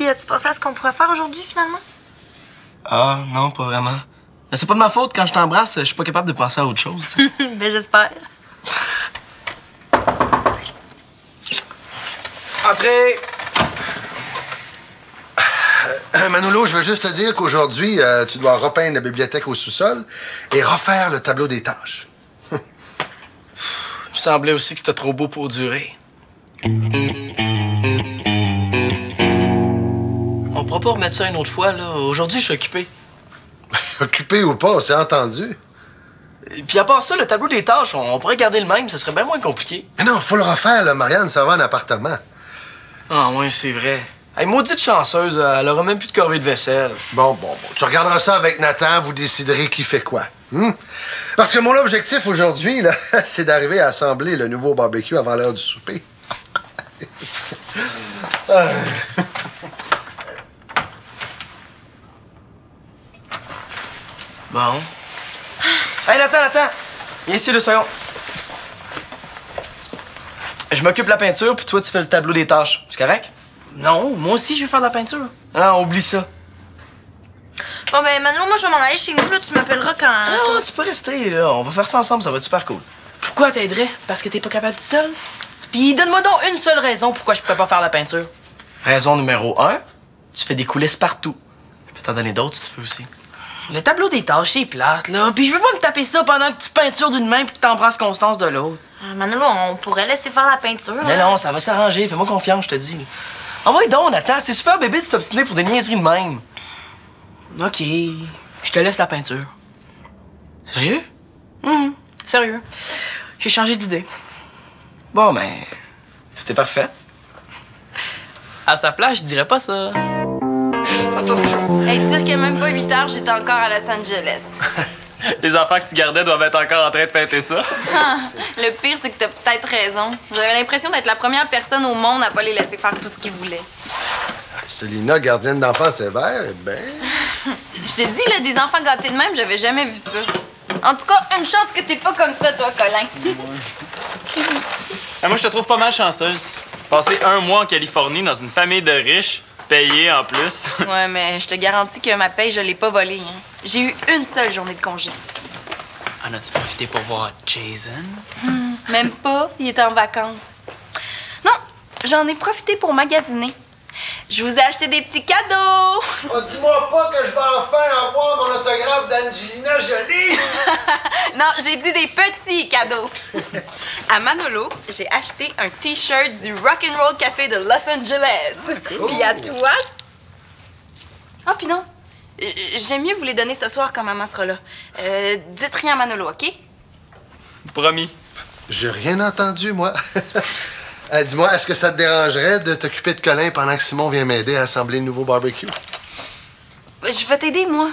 Puis, as-tu pensé à ce qu'on pourrait faire aujourd'hui, finalement? Ah, non, pas vraiment. Mais c'est pas de ma faute, quand je t'embrasse, je suis pas capable de penser à autre chose. Ben, j'espère. Entrez! Manolo, je veux juste te dire qu'aujourd'hui, tu dois repeindre la bibliothèque au sous-sol et refaire le tableau des tâches. Il me semblait aussi que c'était trop beau pour durer. On pourra pas remettre ça une autre fois, là. Aujourd'hui, je suis occupé. Occupé ou pas, on s'est entendu. Et puis à part ça, le tableau des tâches, on pourrait garder le même, ça serait bien moins compliqué. Mais non, faut le refaire, là, Marianne, ça va en appartement. Ah ouais, c'est vrai. Hey, maudite chanceuse, elle aura même plus de corvée de vaisselle. Bon. Tu regarderas ça avec Nathan, vous déciderez qui fait quoi. Parce que mon objectif aujourd'hui, là, c'est d'arriver à assembler le nouveau barbecue avant l'heure du souper. Bon. Hey, Nathan! Viens ici 2 secondes. Je m'occupe de la peinture, puis toi, tu fais le tableau des tâches. C'est correct? Non, moi aussi, je veux faire de la peinture. Non, oublie ça. Bon, ben, Manolo, moi, je vais m'en aller chez nous, là. Tu m'appelleras quand... Non, tu peux rester, là. On va faire ça ensemble, ça va être super cool. Pourquoi t'aiderais? Parce que t'es pas capable tout seul? Puis donne-moi donc une seule raison pourquoi je pourrais pas faire la peinture. Raison numéro 1, tu fais des coulisses partout. Je peux t'en donner d'autres si tu veux aussi. Le tableau des tâches, c'est plate, là. Puis je veux pas me taper ça pendant que tu peintures d'une main puis que t'embrasses Constance de l'autre. Manolo, on pourrait laisser faire la peinture. Non, ça va s'arranger. Fais-moi confiance, je te dis. Envoie donc, Nathan. C'est super bébé de s'obstiner pour des niaiseries de même. OK. Je te laisse la peinture. Sérieux? Sérieux. J'ai changé d'idée. Bon, ben, tout est parfait. À sa place, je dirais pas ça. Attention. Hey, dire que même pas 8 heures, j'étais encore à Los Angeles. Les enfants que tu gardais doivent être encore en train de fêter ça. Le pire, c'est que t'as peut-être raison. J'avais l'impression d'être la première personne au monde à pas les laisser faire tout ce qu'ils voulaient. Célina, gardienne d'enfants sévère, ben... Je t'ai dit, là, des enfants gâtés de même, j'avais jamais vu ça. En tout cas, une chance que t'es pas comme ça, toi, Colin. Moi, je te trouve pas mal chanceuse. Passer 1 mois en Californie dans une famille de riches, payés en plus. Ouais, mais je te garantis que ma paye, je l'ai pas volée. Hein. J'ai eu une seule journée de congé. En as-tu profité pour voir Jason? Même pas, il était en vacances. Non, j'en ai profité pour magasiner. Je vous ai acheté des petits cadeaux. Oh, dis-moi pas que je vais enfin avoir mon autographe d'Angelina Jolie! Non, j'ai dit des petits cadeaux. À Manolo, j'ai acheté un T-shirt du Rock'n'Roll Café de Los Angeles. Puis à toi... Ah, puis non. J'aime mieux vous les donner ce soir quand maman sera là. Dites rien à Manolo, OK? Promis. J'ai rien entendu, moi. Dis-moi, est-ce que ça te dérangerait de t'occuper de Colin pendant que Simon vient m'aider à assembler le nouveau barbecue? Je vais t'aider, moi.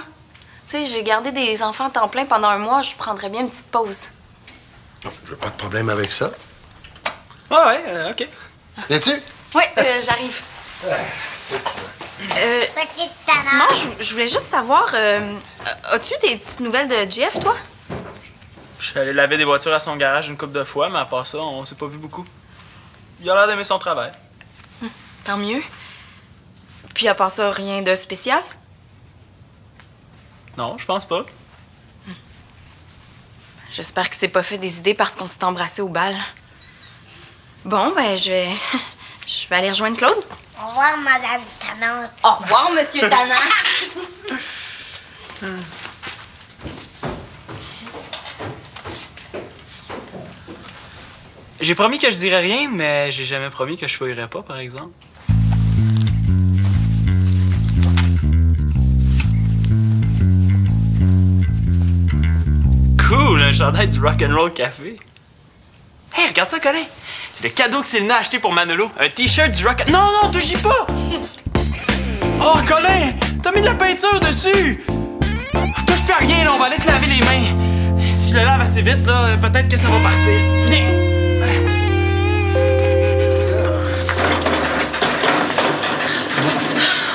Tu sais, j'ai gardé des enfants à temps plein pendant 1 mois. Je prendrais bien une petite pause. J'ai pas de problème avec ça. Ah ouais, OK. Viens-tu? Oui, j'arrive. Simon, je voulais juste savoir, as-tu des petites nouvelles de Jeff, toi? Je suis allé laver des voitures à son garage une couple de fois, mais à part ça, on s'est pas vu beaucoup. Il a l'air d'aimer son travail. Tant mieux. Puis à part ça, rien de spécial? Non, je pense pas. J'espère que c'est pas fait des idées parce qu'on s'est embrassé au bal. Bon, ben, je vais aller rejoindre Claude. Au revoir, Madame Tannante. Au revoir, Monsieur Tannant. J'ai promis que je dirais rien, mais j'ai jamais promis que je fouillerais pas, par exemple. Cool, un chandail du Rock'n'Roll Café. Hey, regarde ça, Colin. C'est le cadeau que Célina a acheté pour Manolo. Un T-shirt du Rock'n'Roll... Non, touche-y pas! Oh, Colin, t'as mis de la peinture dessus! Touche plus à rien, là, on va aller te laver les mains. Si je le lave assez vite, là, peut-être que ça va partir. Viens!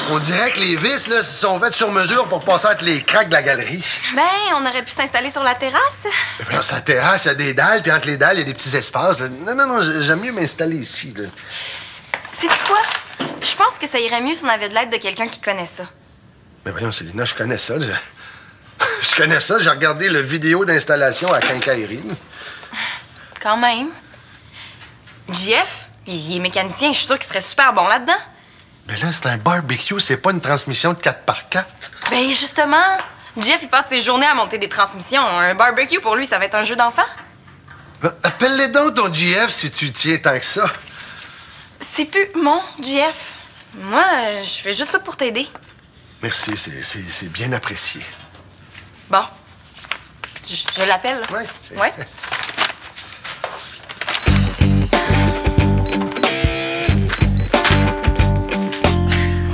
On dirait que les vis, là, sont faites sur mesure pour passer entre les craques de la galerie. Ben, on aurait pu s'installer sur la terrasse. Sur sa terrasse, il y a des dalles, puis entre les dalles, il y a des petits espaces. Non, j'aime mieux m'installer ici, là. Sais-tu quoi? Je pense que ça irait mieux si on avait de l'aide de quelqu'un qui connaît ça. Mais voyons, Célina, je connais ça. Je connais ça. J'ai regardé le vidéo d'installation à Quincaillerie. Quand même. Jeff, il est mécanicien, je suis sûre qu'il serait super bon là-dedans. Mais là, c'est un barbecue, c'est pas une transmission de 4x4. Ben justement, Jeff, il passe ses journées à monter des transmissions. Un barbecue, pour lui, ça va être un jeu d'enfant. Appelle-les donc ton GF si tu tiens tant que ça. C'est plus mon Jeff. Moi, je fais juste ça pour t'aider. Merci, c'est bien apprécié. Bon. Je l'appelle. Ouais. Ouais.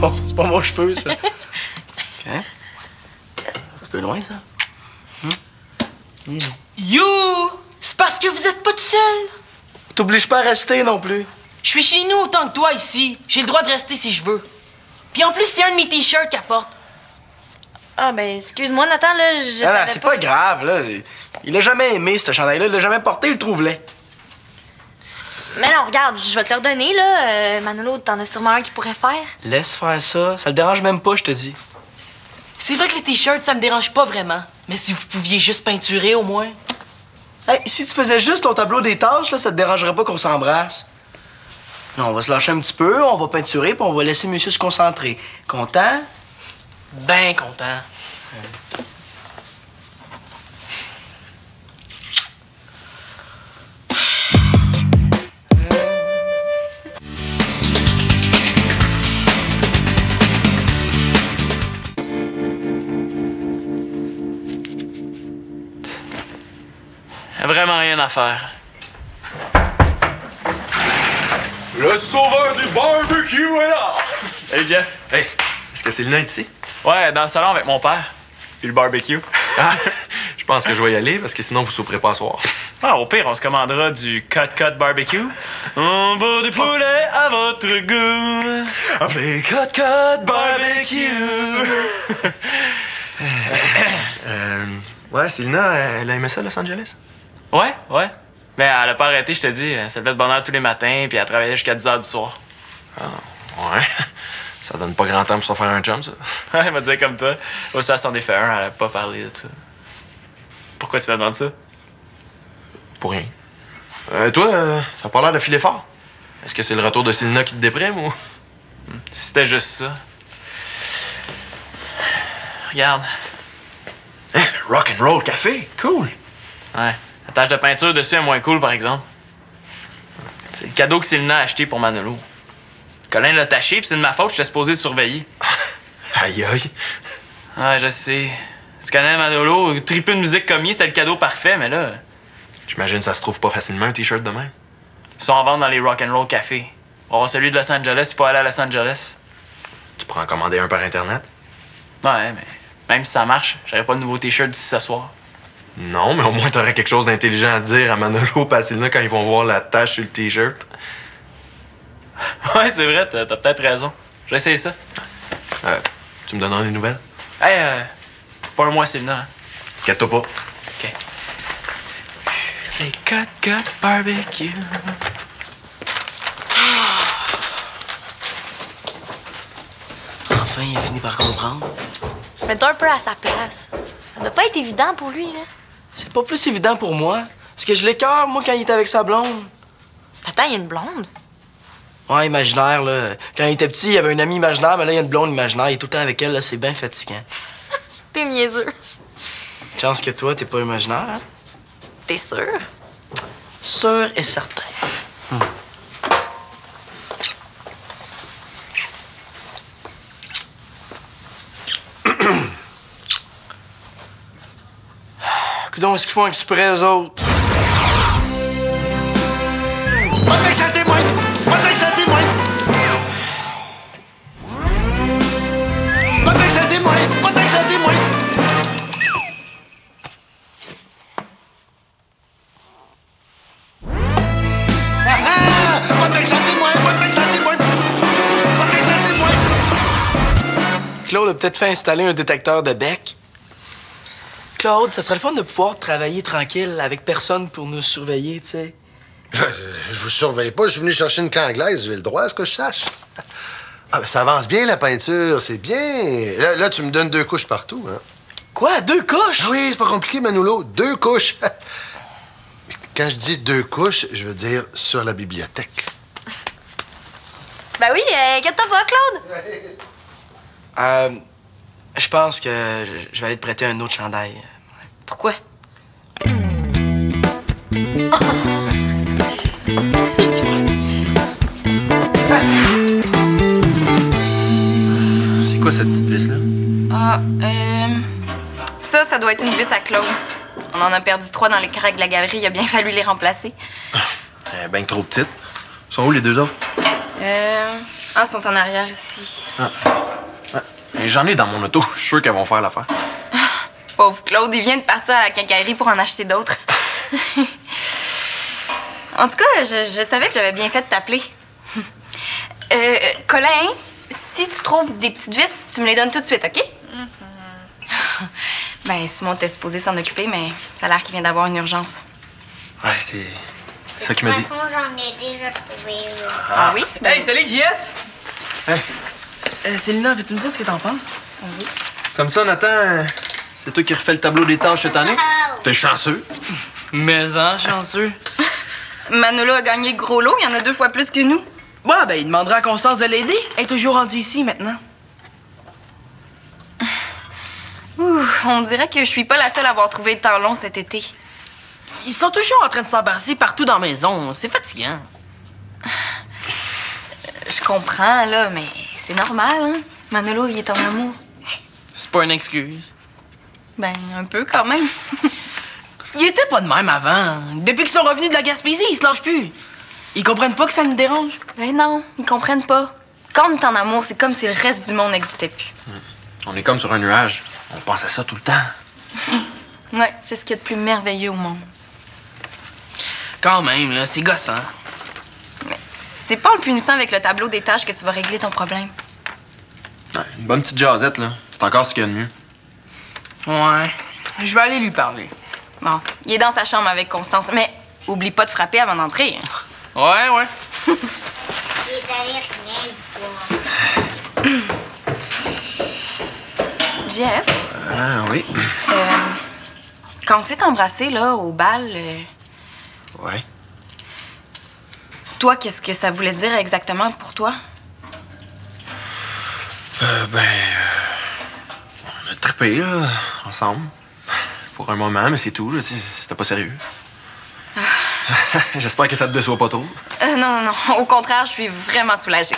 Oh, c'est pas mon cheveu, ça. Hein? C'est un peu loin, ça. You! C'est parce que vous êtes pas tout seul. T'obliges pas à rester non plus. Je suis chez nous autant que toi ici. J'ai le droit de rester si je veux. Puis en plus, c'est un de mes t-shirts qu'elle porte. Ah, ben, excuse-moi, Nathan, là, je savais Non, c'est pas grave, là. Il a jamais aimé, ce chandail-là. Il l'a jamais porté, il le trouve laid. Mais non, regarde, je vais te le redonner, là. Manolo, t'en as sûrement un qui pourrait faire. Laisse faire ça. Ça le dérange même pas, je te dis. C'est vrai que les t-shirts, ça me dérange pas vraiment. Mais si vous pouviez juste peinturer au moins. Hey, si tu faisais juste ton tableau des tâches, là, ça te dérangerait pas qu'on s'embrasse. Non, on va se lâcher un petit peu, on va peinturer, puis on va laisser monsieur se concentrer. Content? Ben content. Vraiment rien à faire. Le sauveur du barbecue est là! Salut, Jeff. Hey, est-ce que Célina est ici? Ouais, dans le salon avec mon père. Puis le barbecue. Ah, je pense que je vais y aller parce que sinon vous souperez pas ce soir. Ah, au pire, on se commandera du Cut Barbecue. On veut du poulet à votre goût. Appelez Cut Barbecue! Ouais, Célina, elle a aimé ça, Los Angeles? Ouais. Mais elle a pas arrêté, je te dis. Elle se levait de bonne heure tous les matins, puis elle travaillait jusqu'à 10 h du soir. Ah, ouais. Ça donne pas grand temps pour se faire un chum, ça. Ouais, elle m'a dit comme toi. Aussi, elle s'en est fait un, elle a pas parlé de ça. Pourquoi tu me demandes ça? Pour rien. Toi, t'as pas l'air de filer fort. Est-ce que c'est le retour de Célina qui te déprime ou? Si c'était juste ça. Regarde. Hey, Rock'n'Roll Café, cool! Ouais. La tache de peinture dessus est moins cool, par exemple. C'est le cadeau que Célina a acheté pour Manolo. Colin l'a taché, puis c'est de ma faute, j'étais supposé le surveiller. Aïe aïe. Ouais, je sais. Tu connais Manolo, triper une musique comme il, c'était le cadeau parfait, mais là... J'imagine que ça se trouve pas facilement, un t-shirt de même. Ils sont en vente dans les Rock'n'Roll Café. On va voir celui de Los Angeles, il faut aller à Los Angeles. Tu pourras en commander un par Internet? Ouais, mais même si ça marche, j'aurai pas de nouveau t-shirt d'ici ce soir. Non, mais au moins t'aurais quelque chose d'intelligent à dire à Manolo et à Célina quand ils vont voir la tache sur le t-shirt. Ouais, c'est vrai, t'as peut-être raison. Je vais essayer ça. Tu me donneras des nouvelles? Hey, pas un mois, Célina. Hein? Inquiète-toi pas. OK. Les Cut Barbecue. Enfin, il a fini par comprendre. Mets-toi un peu à sa place. Ça doit pas être évident pour lui, là. C'est pas plus évident pour moi. Parce que je l'écœure, moi, quand il était avec sa blonde. Attends, il y a une blonde. Ouais, imaginaire, là. Quand il était petit, il y avait un ami imaginaire, mais là, il y a une blonde imaginaire. Il est tout le temps avec elle, là. C'est bien fatigant. T'es niaiseux. Chance que toi, t'es pas imaginaire, hein? T'es sûr? Sûr et certain. Coudonc, est-ce qu'ils font exprès, eux autres? Claude a peut-être fait installer un détecteur de bec. Claude, ça serait le fun de pouvoir travailler tranquille avec personne pour nous surveiller, tu sais. Je vous surveille pas, je suis venu chercher une canne anglaise, j'ai le droit à ce que je sache. Ah, ben, ça avance bien, la peinture. C'est bien. Là, tu me donnes 2 couches partout, hein? Quoi, 2 couches? Ah oui, c'est pas compliqué, Manolo. 2 couches. Mais quand je dis 2 couches, je veux dire sur la bibliothèque. Ben oui, inquiète-toi pas, Claude. Je pense que je vais aller te prêter un autre chandail. Pourquoi? C'est quoi cette petite vis-là? Ah, ça doit être une vis à Claude. On en a perdu 3 dans les craques de la galerie. Il a bien fallu les remplacer. Elle est ben trop petite. Sont où les 2 autres? Ils sont en arrière ici. J'en ai dans mon auto. Je suis sûr qu'elles vont faire l'affaire. Pauvre Claude, il vient de partir à la quincaillerie pour en acheter d'autres. En tout cas, je savais que j'avais bien fait de t'appeler. Colin, si tu trouves des petites vis, tu me les donnes tout de suite, OK? Ben, Simon était supposé s'en occuper, mais ça a l'air qu'il vient d'avoir une urgence. Ouais, c'est ça qu'il m'a De dit. toute façon, j'en ai déjà trouvé. Ah oui? Hey, salut, JF! Hey. Célina, veux-tu me dire ce que t'en penses? Oui. Comme ça, Nathan, c'est toi qui refais le tableau des tâches cette année? T'es chanceux. Mais chanceux. Manolo a gagné le gros lot, il y en a 2 fois plus que nous. Bah, ben, il demandera à Constance de l'aider. Elle est toujours rendue ici, maintenant. Ouh, on dirait que je suis pas la seule à avoir trouvé le temps long cet été. Ils sont toujours en train de s'embarrasser partout dans la maison. C'est fatigant. Je comprends, là, mais c'est normal, hein? Manolo, il est en amour. C'est pas une excuse. Ben, un peu quand même. Ils étaient pas de même avant. Depuis qu'ils sont revenus de la Gaspésie, ils se lâchent plus. Ils comprennent pas que ça nous dérange. Ben non, ils comprennent pas. Quand on est en amour, c'est comme si le reste du monde n'existait plus. On est comme sur un nuage. On pense à ça tout le temps. Ouais, c'est ce qu'il y a de plus merveilleux au monde. Quand même, là, c'est gossant. Mais c'est pas en le punissant avec le tableau des tâches que tu vas régler ton problème. Ouais, une bonne petite jasette, là. C'est encore ce qu'il y a de mieux. Ouais. Je vais aller lui parler. Bon, il est dans sa chambre avec Constance, mais oublie pas de frapper avant d'entrer. Ouais. Il est allé rien voir. Jeff, Ah, oui. quand on s'est embrassé, là, au bal, Ouais. toi, qu'est-ce que ça voulait dire exactement pour toi? On a trippé, là, ensemble. Pour un moment, mais c'est tout, là. C'était pas sérieux. J'espère que ça te déçoit pas trop. Non. Au contraire, je suis vraiment soulagée.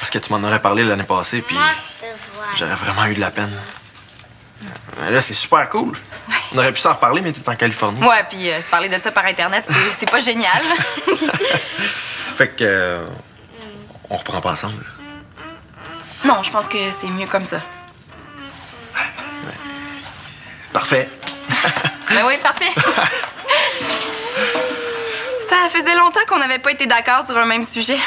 Parce que tu m'en aurais parlé l'année passée, puis Moi, je te vois. j'aurais vraiment eu de la peine. Mais là, c'est super cool. On aurait pu s'en reparler, mais t'es en Californie. Ouais, puis se parler de ça par Internet, c'est pas génial. Fait que... on reprend pas ensemble. Non, je pense que c'est mieux comme ça. Parfait. Ben oui, parfait. Ça faisait longtemps qu'on n'avait pas été d'accord sur un même sujet.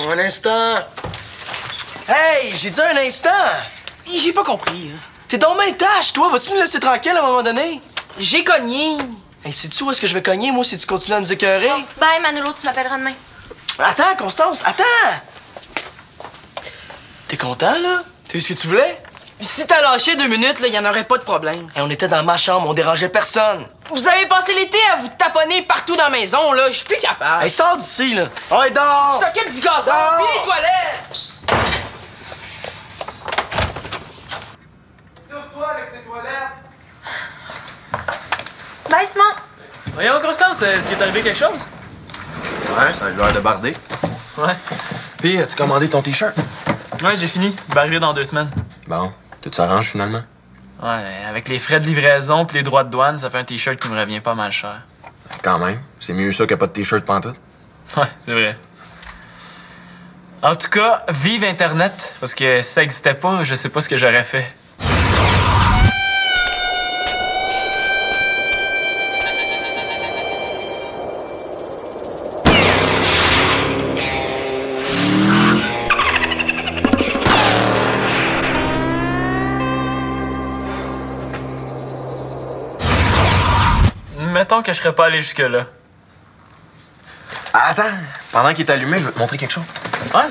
Un instant. Hey, j'ai dit un instant. J'ai pas compris, là. T'es donc bien tâche, toi. Vas-tu nous laisser tranquille à un moment donné? J'ai cogné. Hey, sais-tu où est-ce que je vais cogner, moi, si tu continues à nous écœurer? Bye, Manolo, tu m'appelleras demain. Attends, Constance, attends! T'es content, là? T'as eu ce que tu voulais? Si t'as lâché 2 minutes, là, y en aurait pas de problème. Hey, on était dans ma chambre, on dérangeait personne. Vous avez passé l'été à vous taponner partout dans la maison, là. Je suis plus capable. Hey, sors d'ici, là! Hey, dors! Je t'occupe du gazon, Non! puis les toilettes! Ouvre-toi avec tes toilettes! Bye, Simon. Voyons, Constance, est-ce qu'il est arrivé quelque chose? Ouais, ça a eu l'air de barder. Ouais. Puis, as-tu commandé ton T-shirt? Ouais, j'ai fini. Il va arriver dans 2 semaines. Bon, tout s'arrange finalement. Ouais, avec les frais de livraison puis les droits de douane, ça fait un T-shirt qui me revient pas mal cher. Quand même, c'est mieux ça que pas de T-shirt pantoute. Ouais, c'est vrai. En tout cas, vive Internet, parce que si ça existait pas, je sais pas ce que j'aurais fait. mettons que je serais pas allé jusque-là. Ah, attends, pendant qu'il est allumé, je vais te montrer quelque chose. Ouais?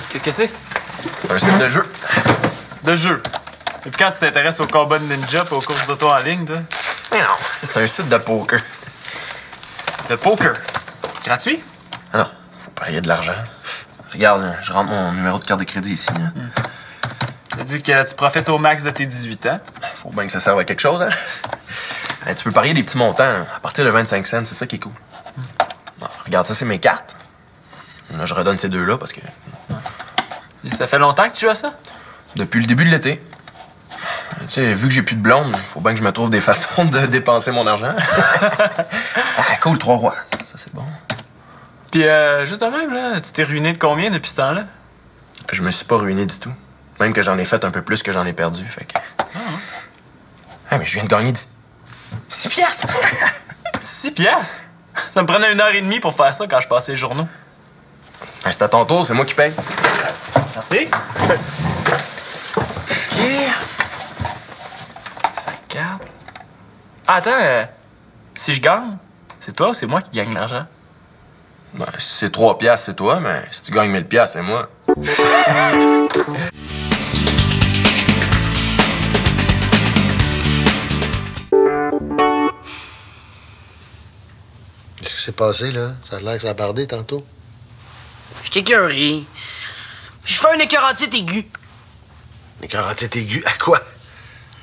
Qu'est-ce que c'est? Un site de jeu. De jeu. Et puis quand tu t'intéresses au combat de ninja et aux courses d'auto en ligne, toi? Mais non, c'est un site de poker. De poker? Gratuit? Ah non, faut parier de l'argent. Regarde, je rentre mon numéro de carte de crédit ici. Hein. Tu dis que tu profites au max de tes 18 ans. Faut bien que ça serve à quelque chose, hein? Hey, tu peux parier des petits montants, là, à partir de 25 cents, c'est ça qui est cool. Non, regarde, ça, c'est mes cartes. Là, je redonne ces deux-là parce que... Et ça fait longtemps que tu joues à ça? Depuis le début de l'été. Tu sais, vu que j'ai plus de blonde, faut bien que je me trouve des façons de dépenser mon argent. Ah, cool, 3 rois. Ça, c'est bon. Puis, juste de même, là, tu t'es ruiné de combien depuis ce temps-là? Je me suis pas ruiné du tout. Même que j'en ai fait un peu plus que j'en ai perdu, fait que... Ah, mais je viens de gagner 6 piastres! 6 piastres? Ça me prenait 1h30 pour faire ça quand je passais les journaux. Ben, c'est à ton tour, c'est moi qui paye. Merci. OK. Ça carte. Ah, attends, si je gagne, c'est toi ou c'est moi qui gagne l'argent? Ben, si c'est 3 piastres, c'est toi, mais si tu gagnes 1000 piastres, c'est moi. Qu'est-ce qui s'est passé, là? Ça a l'air que ça a bardé tantôt. Je t'ai écœuré. Je fais un écœurantite aigu. Les carottes aiguës, à quoi?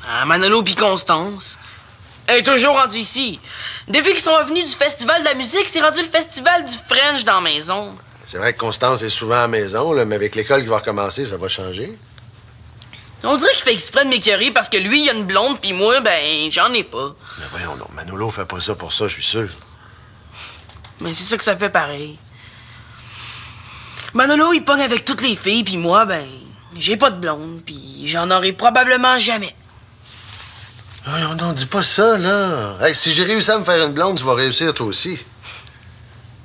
À Manolo pis Constance. Elle est toujours rendue ici. Depuis qu'ils sont revenus du festival de la musique, c'est rendu le festival du French dans la maison. C'est vrai que Constance est souvent à la maison, là, mais avec l'école qui va recommencer, ça va changer. On dirait qu'il fait exprès de m'écœurer parce que lui, il a une blonde, puis moi, ben, j'en ai pas. Mais voyons, non, Manolo fait pas ça pour ça, je suis sûr. Mais c'est ça que ça fait pareil. Manolo, il pogne avec toutes les filles, puis moi, ben, j'ai pas de blonde, puis j'en aurai probablement jamais. Voyons donc, dis pas ça, là. Hey, si j'ai réussi à me faire une blonde, tu vas réussir toi aussi.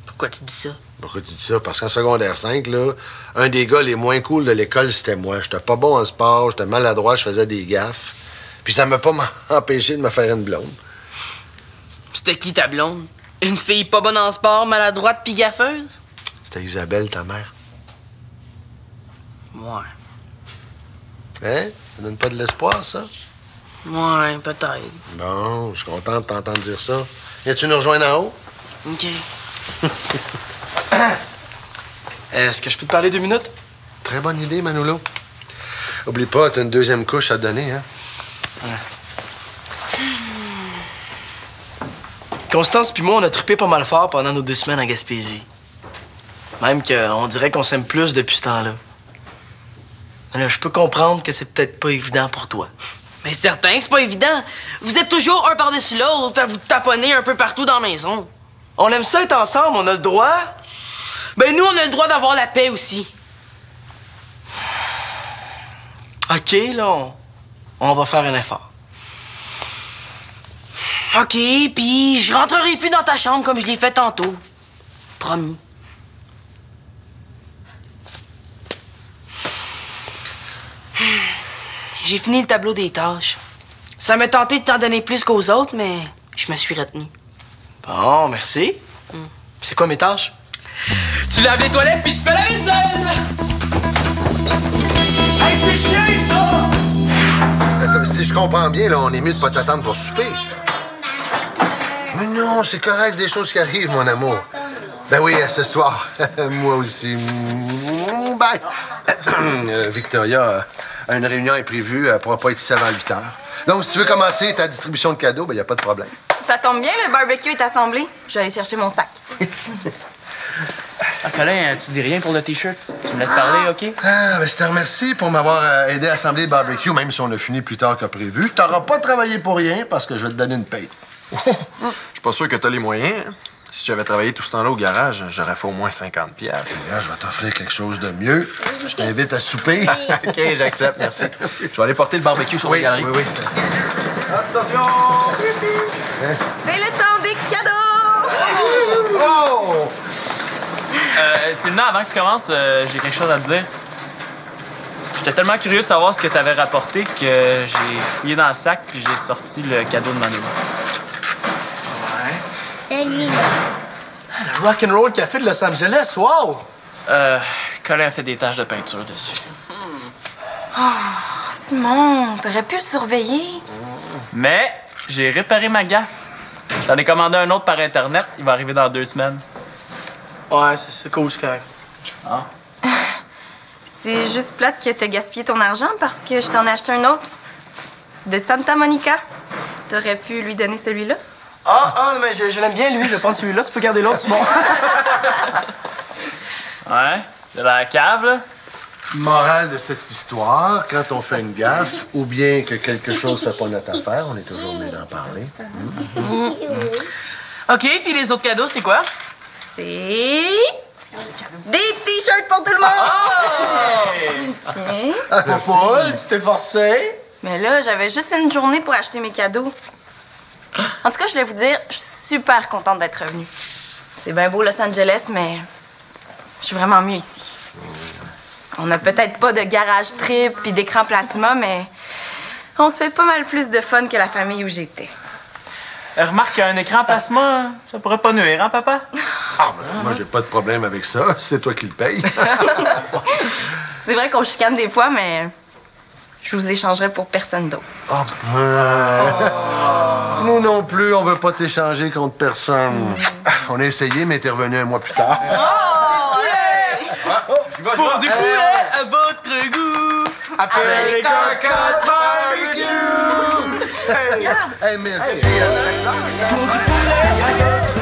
Pourquoi tu dis ça? Pourquoi tu dis ça? Parce qu'en secondaire 5, là, un des gars les moins cool de l'école, c'était moi. J'étais pas bon en sport, j'étais maladroit, je faisais des gaffes. Puis ça m'a pas empêché de me faire une blonde. C'était qui ta blonde? Une fille pas bonne en sport, maladroite pis gaffeuse? C'était Isabelle, ta mère. Ouais. Hein? Ça donne pas de l'espoir, ça? Ouais, peut-être. Bon, je suis content de t'entendre dire ça. Viens-tu nous rejoindre en haut? OK. Est-ce que je peux te parler 2 minutes? Très bonne idée, Manolo. Oublie pas, t'as une deuxième couche à te donner, hein? Constance puis moi, on a trippé pas mal fort pendant nos 2 semaines en Gaspésie. Même qu'on dirait qu'on s'aime plus depuis ce temps-là. Mais là, je peux comprendre que c'est peut-être pas évident pour toi. Mais certain que c'est pas évident. Vous êtes toujours un par-dessus l'autre à vous taponner un peu partout dans la maison. On aime ça être ensemble, on a le droit. Ben nous, on a le droit d'avoir la paix aussi. OK, là, on va faire un effort. OK, puis je rentrerai plus dans ta chambre comme je l'ai fait tantôt. Promis. J'ai fini le tableau des tâches. Ça m'a tenté de t'en donner plus qu'aux autres, mais je me suis retenu. Bon, merci. C'est quoi mes tâches? Tu laves les toilettes puis tu fais la vaisselle! Hey, c'est chiant, ça! Attends, si je comprends bien, là, on est mieux de pas t'attendre pour souper. Mais non, c'est correct, des choses qui arrivent, mon amour. Ben oui, à ce soir. Moi aussi. Bye! Victoria a une réunion imprévue. Elle pourra pas être ici avant 8 heures. Donc, si tu veux commencer ta distribution de cadeaux, ben y a pas de problème. Ça tombe bien, le barbecue est assemblé. Je vais aller chercher mon sac. Ah, Colin, tu dis rien pour le T-shirt? Tu me laisses parler, OK? Ah, ben je te remercie pour m'avoir aidé à assembler le barbecue, même si on a fini plus tard que prévu. T'auras pas travaillé pour rien parce que je vais te donner une paye. Je suis pas sûr que t'as les moyens. Hein? Si j'avais travaillé tout ce temps-là au garage, j'aurais fait au moins 50 piastres. Regarde, je vais t'offrir quelque chose de mieux. Je t'invite à souper. OK, j'accepte, merci. Je vais aller porter le barbecue sur la galerie. Oui. Attention! C'est le temps des cadeaux! Oh! Sylvain, avant que tu commences, j'ai quelque chose à te dire. J'étais tellement curieux de savoir ce que t'avais rapporté que j'ai fouillé dans le sac puis j'ai sorti le cadeau de Manolo. lui. Le Rock'n'Roll Café de Los Angeles, wow! Colin a fait des taches de peinture dessus. Simon, t'aurais pu le surveiller. Mais j'ai réparé ma gaffe. J'en ai commandé un autre par Internet. Il va arriver dans 2 semaines. Ouais, c'est cool, c'est correct. Ah. C'est juste plate que t'aies gaspillé ton argent parce que je t'en ai acheté un autre. De Santa Monica. T'aurais pu lui donner celui-là? Mais je l'aime bien, lui. Je pense celui-là. Tu peux garder l'autre, c'est bon. Ouais, de la cave, là. Morale de cette histoire, quand on fait une gaffe, ou bien que quelque chose fait pas notre affaire, on est toujours mieux d'en parler. OK, puis les autres cadeaux, c'est quoi? C'est... des t-shirts pour tout le monde! Tiens. Ah, Paul, tu t'es forcé? Mais là, j'avais juste une journée pour acheter mes cadeaux. En tout cas, je voulais vous dire, je suis super contente d'être revenue. C'est bien beau Los Angeles, mais je suis vraiment mieux ici. On n'a peut-être pas de garage trip puis d'écran plasma, mais on se fait pas mal plus de fun que la famille où j'étais. Remarque qu'un écran plasma, ça pourrait pas nuire, hein, papa? Ah, ben, moi, j'ai pas de problème avec ça. C'est toi qui le payes. C'est vrai qu'on chicane des fois, mais je vous échangerai pour personne d'autre. Nous non plus, on veut pas t'échanger contre personne. On a essayé, mais t'es revenu un mois plus tard. Pour du poulet à votre goût! Appelle les cocottes barbecue! Hey, merci. Pour du poulet à votre